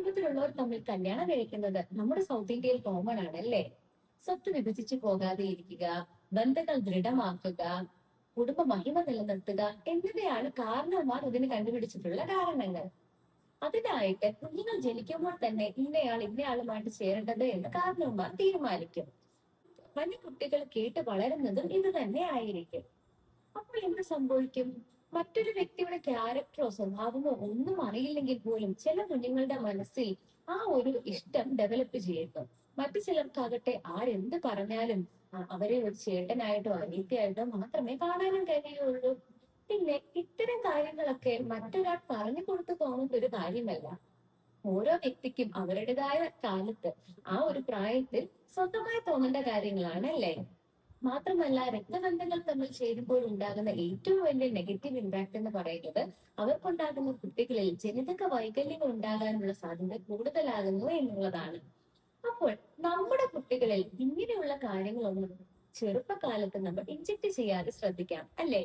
കുടുംബത്തിലുള്ളവർ തമ്മിൽ കല്യാണം കഴിക്കുന്നത് നമ്മുടെ സൗത്ത് ഇന്ത്യയിൽ കോമൺ ആണ് അല്ലേ? സ്വത്ത് വിഭജിച്ചു പോകാതെ ഇരിക്കുക, ബന്ധങ്ങൾ ദൃഢമാക്കുക, കുടുംബ മഹിമ നിലനിർത്തുക എന്നിവയാണ് കാരണവന്മാർ ഇതിന് കണ്ടുപിടിച്ചിട്ടുള്ള കാരണങ്ങൾ. അതിനായിട്ട് കുഞ്ഞുങ്ങൾ ജനിക്കുമ്പോൾ തന്നെ ഇന്നയാൾ ഇന്നയാളുമായിട്ട് ചേരേണ്ടത് എന്ന് കാരണവന്മാർ തീരുമാനിക്കും. പല കുട്ടികൾ കേട്ട് വളരുന്നതും ഇത് തന്നെ ആയിരിക്കും. അപ്പോൾ എന്ത് സംഭവിക്കും? മറ്റൊരു വ്യക്തിയുടെ ക്യാരക്ടറോ സ്വഭാവമോ ഒന്നും അറിയില്ലെങ്കിൽ പോലും ചില കുഞ്ഞുങ്ങളുടെ മനസ്സിൽ ആ ഒരു ഇഷ്ടം ഡെവലപ്പ് ചെയ്യുന്നു. മറ്റു ചിലർക്കാകട്ടെ ആരെന്ത് പറഞ്ഞാലും അവരെ ഒരു ചേട്ടനായിട്ടോ അനിയത്തിയായിട്ടോ മാത്രമേ കാണാനും കഴിയുള്ളൂ. പിന്നെ ഇത്തരം കാര്യങ്ങളൊക്കെ മറ്റൊരാൾ പറഞ്ഞു കൊടുത്തു തോന്നുന്ന ഒരു കാര്യമല്ല. ഓരോ വ്യക്തിക്കും അവരുടേതായ കാലത്ത് ആ ഒരു പ്രായത്തിൽ സ്വന്തമായി തോന്നേണ്ട കാര്യങ്ങളാണ് അല്ലേ? മാത്രമല്ല, രക്തബന്ധങ്ങൾ തമ്മിൽ ചേരുമ്പോൾ ഉണ്ടാകുന്ന ഏറ്റവും വലിയ നെഗറ്റീവ് ഇമ്പാക്ട് എന്ന് പറയുന്നത് അവർക്കുണ്ടാകുന്ന കുട്ടികളിൽ ജനിതക വൈകല്യങ്ങൾ ഉണ്ടാകാനുള്ള സാധ്യത കൂടുതലാകുന്നു എന്നുള്ളതാണ്. അപ്പോൾ നമ്മുടെ കുട്ടികളിൽ ഇങ്ങനെയുള്ള കാര്യങ്ങളൊന്നും ചെറുപ്പകാലത്ത് നമ്മൾ ഇൻജെക്ട് ചെയ്യാതെ ശ്രദ്ധിക്കാം അല്ലേ?